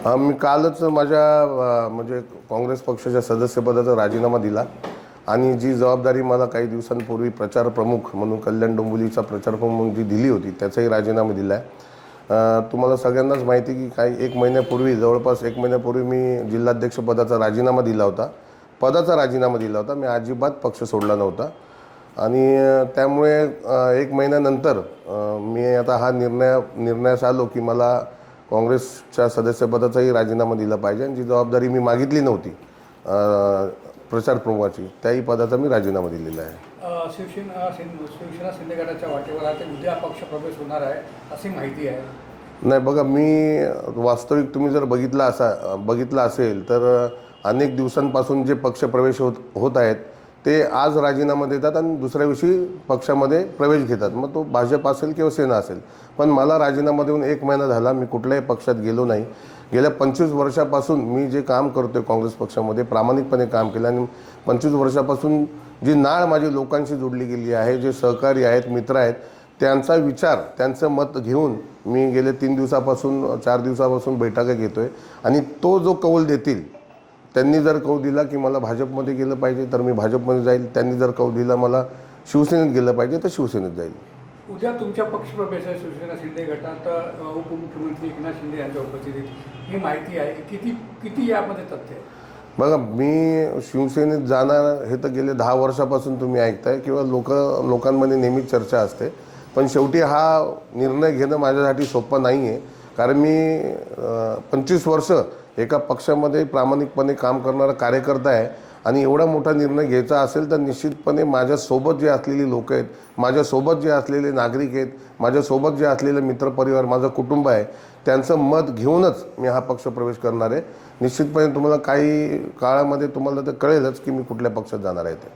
मी कालच माझ्या म्हणजे काँग्रेस पक्षाच्या सदस्यपदाचा राजीनामा दिला आणि जी जबाबदारी मला काही दिवसांपूर्वी प्रचार प्रमुख म्हणून कल्याण डोंबिवलीचा प्रचार प्रमुख म्हणून जी दिली होती त्याचाही राजीनामा दिला आहे। तुम्हाला सगळ्यांनाच माहिती की काही एक महिन्यापूर्वी जवळपास एक महिन्यापूर्वी मी जिल्हाध्यक्षपदाचा राजीनामा दिला होता। मी अजिबात पक्ष सोडला नव्हता आणि त्यामुळे एक महिन्यानंतर मी आता हा निर्णयास आलो की मला काँग्रेसच्या सदस्यपदाचाही राजीनामा दिला पाहिजे आणि जी जबाबदारी मी मागितली नव्हती प्रचार प्रमुखाची त्याही पदाचा मी राजीनामा दिलेला आहे। शिवसेना शिंदे गटाच्या वाटेवर आता उद्या पक्ष प्रवेश होणार आहे अशी माहिती आहे। नाही बघा, मी वास्तविक तुम्ही जर बघितला असेल तर अनेक दिवसांपासून जे पक्ष प्रवेश होत आहेत ते आज राजीनामा देतात आणि दुसऱ्या दिवशी पक्षामध्ये प्रवेश घेतात। मग तो भाजप असेल किंवा सेना असेल, पण मला राजीनामा देऊन एक महिना झाला, मी कुठल्याही पक्षात गेलो नाही। गेल्या 25 वर्षापासून मी जे काम करतोय काँग्रेस पक्षामध्ये प्रामाणिकपणे काम केलं आणि 25 वर्षापासून जी नाळ माझी लोकांशी जोडली गेली आहे, जे सहकारी आहेत, मित्र आहेत, त्यांचा विचार त्यांचं मत घेऊन मी गेले 3 दिवसापासून 4 दिवसापासून बैठका घेतोय आणि तो जो कौल देतील, त्यांनी जर कौल दिला की मला भाजपमध्ये गेलं पाहिजे तर मी भाजपमध्ये जाईल, त्यांनी जर कौल दिला मला शिवसेनेत गेलं पाहिजे तर शिवसेनेत जाईल। उद्या तुमच्या पक्षप्रवेश आहे शिवसेना शिंदे गटात उपमुख्यमंत्री एकनाथ शिंदे यांच्या उपस्थितीत ही माहिती आहे, किती यामध्ये तथ्य आहे? बघा, मी शिवसेनेत जाणार हे तर गेले 10 वर्षापासून तुम्ही ऐकताय किंवा लोकांमध्ये नेहमीच चर्चा असते, पण शेवटी हा निर्णय घेणं माझ्यासाठी सोपं नाही आहे। कारण मी 25 वर्ष एका पक्षामध्ये प्रामाणिकपणे काम करणारा कार्यकर्ता आहे आणि एवढा मोठा निर्णय घ्यायचा असेल तर निश्चितपणे माझ्यासोबत जे असलेली लोक आहेत, माझ्यासोबत जे असलेले नागरिक आहेत, माझ्यासोबत जे असलेले मित्रपरिवार, माझं कुटुंब आहे, त्यांचं मत घेऊनच मी हा पक्ष प्रवेश करणार आहे। निश्चितपणे तुम्हाला काही काळामध्ये तुम्हाला तर कळेलच की मी कुठल्या पक्षात जाणार आहे ते।